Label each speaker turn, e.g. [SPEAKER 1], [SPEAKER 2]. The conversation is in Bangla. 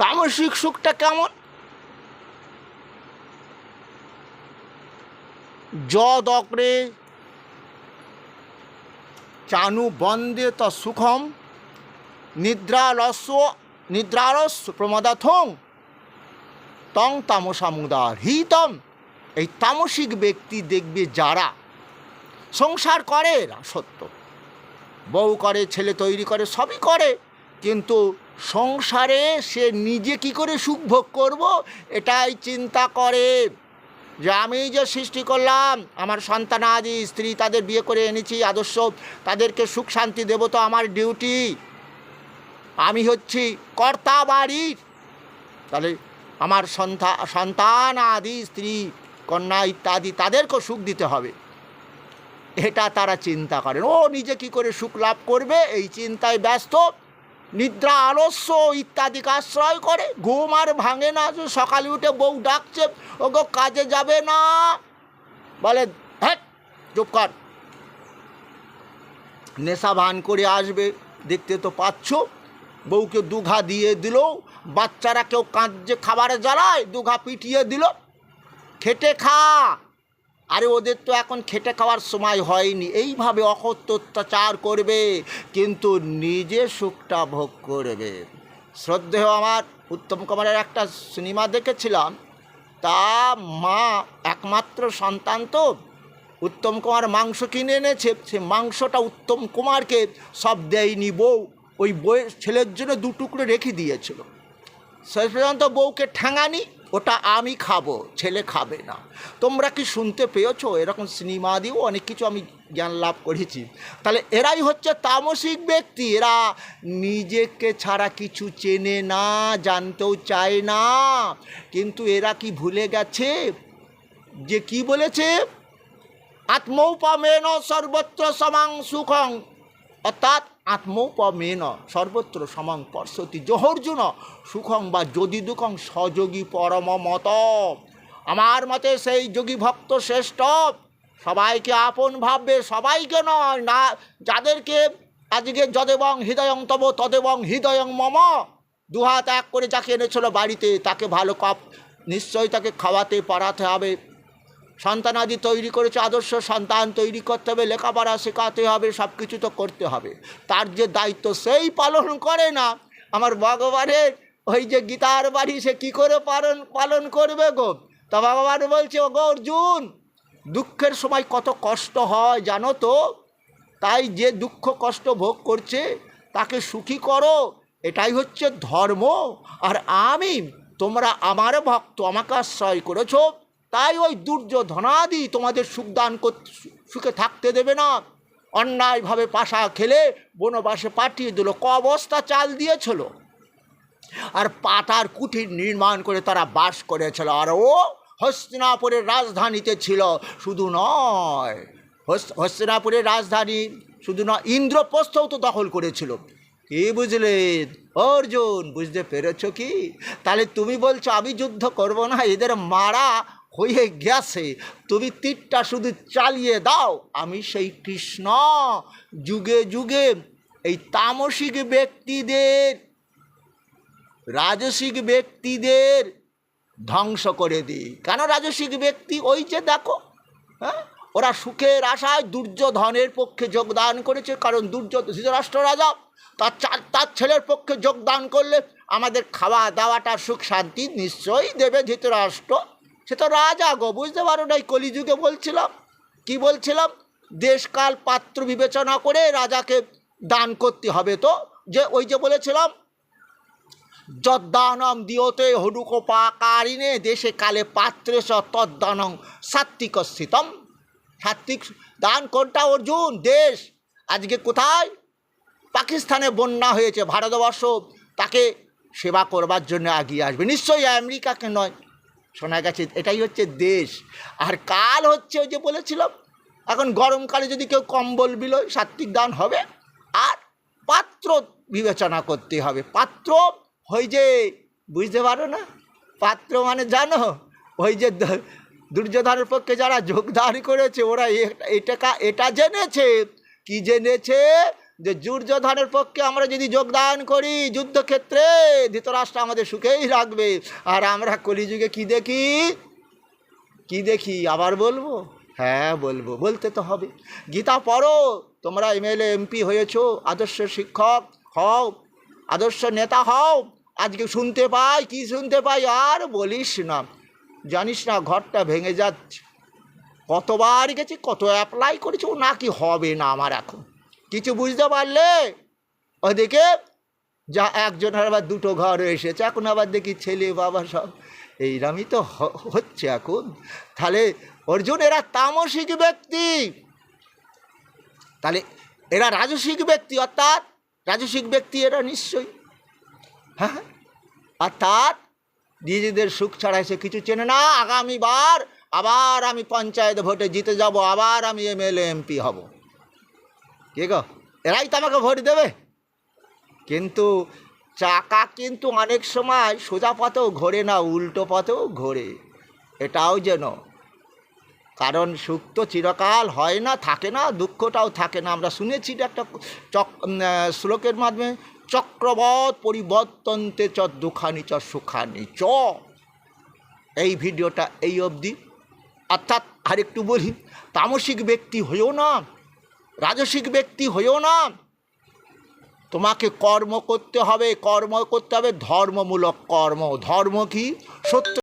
[SPEAKER 1] তামসিক সুখটা কেমন? যদগ্রে চানু বন্দে ত সুখম নিদ্রালস্য প্রমদাথং তং তামসামুদার হিতম। এই তামসিক ব্যক্তি দেখবে যারা সংসার করে, এরা সত্য, বউ করে, ছেলে তৈরি করে, সবই করে, কিন্তু সংসারে সে নিজে কি করে সুখ ভোগ করব এটাই চিন্তা করে। যে আমি যে সৃষ্টি করলাম, আমার সন্তানাদি স্ত্রী তাদের বিয়ে করে এনেছি, আদর্শ তাদেরকে সুখ শান্তি দেব, তো আমার ডিউটি, আমি হচ্ছি কর্তা বাড়ির, তাহলে আমার সন্তান আদি স্ত্রী কন্যা ইত্যাদি তাদেরকেও সুখ দিতে হবে, এটা তারা চিন্তা করেন। ও নিজে কি করে সুখ লাভ করবে এই চিন্তায় ব্যস্ত, নিদ্রা আলস্য ইত্যাদিকে আশ্রয় করে, ঘুম আর ভাঙে না। সকালে উঠে বউ ডাকছে, ওগো কাজে যাবে না, বলে হ্যাঁ চুপ কর, নেশা ভান করে আসবে, দেখতে তো পাচ্ছ। বউকে দুঘা দিয়ে দিল, বাচ্চারা কেউ কাঁদছে খাবারে জ্বালায়, দুঘা পিটিয়ে দিল, খেটে খা। আরে ওদের তো এখন খেটে খাওয়ার সময় হয়নি, এইভাবে অকথ্য অত্যাচার করবে, কিন্তু নিজে সুখটা ভোগ করবে। শ্রদ্ধেয় আমার উত্তম কুমারের একটা সিনেমা দেখেছিলাম, তা মা একমাত্র সন্তান তো, উত্তম কুমার মাংস কিনে এনেছে, সে মাংসটা উত্তম কুমারকে সব দেয়নি, বউ ওই বউয়ের ছেলের জন্য 2 টুকরো রেখে দিয়েছিল। শেষ পর্যন্ত বউকে ঠ্যাঙানি, ওটা আমি খাবো, ছেলে খাবে না। তোমরা কি শুনতে পেয়েছো? এরকম সিনেমা দিয়েও অনেক কিছু আমি জ্ঞান লাভ করেছি। তাহলে এরাই হচ্ছে তামসিক ব্যক্তি, এরা নিজেকে ছাড়া কিছু চেনে না, জানতেও চায় না, কিন্তু এরা কি ভুলে গেছে যে কি বলেছে, আত্মৌপমেন সর্বত্র সমাং সুখং, অর্থাৎ আত্মৌপমেন সর্বত্র সমাং পশ্যতি জহর্জুন সুখং বা যদি দুঃখং সযোগী পরম মত। আমার মতে সেই যোগী ভক্ত শ্রেষ্ঠ, সবাইকে আপন ভাববে, সবাইকে নয় না, যাদেরকে আজকে যদেবং হৃদয়ং তব তদেবং হৃদয়ং মম, 2 হাত এক করে যাকে এনেছিল বাড়িতে, তাকে ভালো কাপ নিশ্চয়ই তাকে খাওয়াতে পারাতে হবে। সন্তানাদি তৈরি করেছে, আদর্শ সন্তান তৈরি করতে হবে, লেখাপড়া শেখাতে হবে, সব কিছু তো করতে হবে। তার যে দায়িত্ব সেই পালন করে না, আমার ভগবানের ওই যে গীতার বাড়ি সে কী করে পালন করবে গো? তা ভগবান বলছে, ও গো অর্জুন, দুঃখের সময় কত কষ্ট হয় জানো তো, তাই যে দুঃখ কষ্ট ভোগ করছে তাকে সুখী করো, এটাই হচ্ছে ধর্ম। আর তোমরা আমার ভক্ত, আমাকে আশ্রয় করেছো, তাই ওই দুর্যোধনাদি তোমাদের সুখে থাকতে দেবে না, অন্যায়ভাবে পাশা খেলে বনবাসে পাঠিয়ে দিল, বস্তা চাল দিয়েছিল, আর পাতার কুটির নির্মাণ করে তারা বাস করেছিল। আর ও হস্তিনাপুরের রাজধানীতে ছিল, শুধু নয়, হস্তিনাপুরের রাজধানী শুধু নয়, ইন্দ্রপ্রস্থও তো দখল করেছিল। কি বুঝলে অর্জুন, বুঝতে পেরেছ কি? তাহলে তুমি বলছো আমি যুদ্ধ করব না, এদের মারা হয়ে গেছে, তুমি তীরটা শুধু চালিয়ে দাও, আমি সেই কৃষ্ণ যুগে যুগে এই তামসিক ব্যক্তিদের, রাজসিক ব্যক্তিদের ধ্বংস করে দিই। কেন রাজসিক ব্যক্তি? ওই যে দেখো, হ্যাঁ, ওরা সুখের আশায় দুর্যোধনের পক্ষে যোগদান করেছে, কারণ ধৃতরাষ্ট্র রাজা তার ছেলের পক্ষে যোগদান করলে আমাদের খাওয়া দাওয়াটা সুখ শান্তি নিশ্চয়ই দেবে ধৃতরাষ্ট্র, সে তো রাজা গো, বুঝতে পারো না? এই কলিযুগে বলছিলাম, কি বলছিলাম, দেশকাল পাত্র বিবেচনা করে রাজাকে দান করতে হবে। তো যে ওই যে বলেছিলাম, যদ্দানম দিয়তে হডুকোপাকারিণে দেশে কালে পাত্রে স তদ্দানং সাত্বিক স্থিতম। সাত্বিক দান কোনটা অর্জুন? দেশ। আজকে কোথায়? পাকিস্তানে বন্যা হয়েছে, ভারতবর্ষ তাকে সেবা করবার জন্য এগিয়ে আসবে, নিশ্চয়ই আমেরিকাকে নয়, শোনা গেছে এটাই হচ্ছে দেশ। আর কাল হচ্ছে ওই যে বলেছিলাম, এখন গরমকালে যদি কেউ কম্বল বিলোয় সাত্বিক দান হবে, আর পাত্র বিবেচনা করতে হবে। পাত্র ওই যে, বুঝতে পারো না, পাত্র মানে জানো, ওই যে দুর্যোধনের পক্ষে যারা যোগদান করেছে ওরা এটা জেনেছে, কি জেনেছে, যে দুর্যোধনের পক্ষে আমরা যদি যোগদান করি যুদ্ধক্ষেত্রে, ধৃতরাষ্ট্র আমাদের সুখেই রাখবে। আর আমরা কলিযুগে কি দেখি আবার বলবো? হ্যাঁ বলবো, বলতে তো হবে। গীতা পড়ো, তোমরা এমএলএ এমপি হয়েছো, আদর্শ শিক্ষক হও, আদর্শ নেতা হও। আজকে শুনতে পাই আর বলিস না, জানিস না ঘরটা ভেঙে যাচ্ছে। কতবার গেছি, কত অ্যাপ্লাই করেছি, ও নাকি হবে না আমার এখন। কিছু বুঝতে পারলে? ওদিকে যা একজনের আবার দুটো ঘর এসেছে, এখন আবার দেখি ছেলে বাবা সব এইরকমই তো হচ্ছে এখন। তাহলে অর্জুন এরা তামসিক ব্যক্তি, তাহলে এরা রাজসিক ব্যক্তি, অর্থাৎ রাজসিক ব্যক্তি এরা নিশ্চয়ই। হ্যাঁ, অর্থাৎ নিজেদের সুখ ছাড়া এসে কিছু চেনে না। আগামীবার আবার আমি পঞ্চায়েত ভোটে জিতে যাব, আবার আমি এমএলএ এমপি হব। কে গো, এরাই তো আমাকে ভোট দেবে। কিন্তু চাকা কিন্তু অনেক সময় সোজা পথেও ঘোরে না, উল্টো পথেও ঘোরে, এটাও যেন। কারণ সুখ তো চিরকাল হয় না, থাকে না, দুঃখটাও থাকে না। আমরা শুনেছি একটা শ্লোকের মাধ্যমে, চক্রবৎ পরিবর্তন্তে চ দুঃখানি চ সুখানি চ। এই ভিডিওটা এই অবধি। অর্থাৎ আরেকটু বলি, তামসিক ব্যক্তি হইও না, রাজসিক ব্যক্তি হইও না। তোমাকে কর্ম করতে হবে, ধর্মমূলক কর্ম। ধর্ম কি? সত্য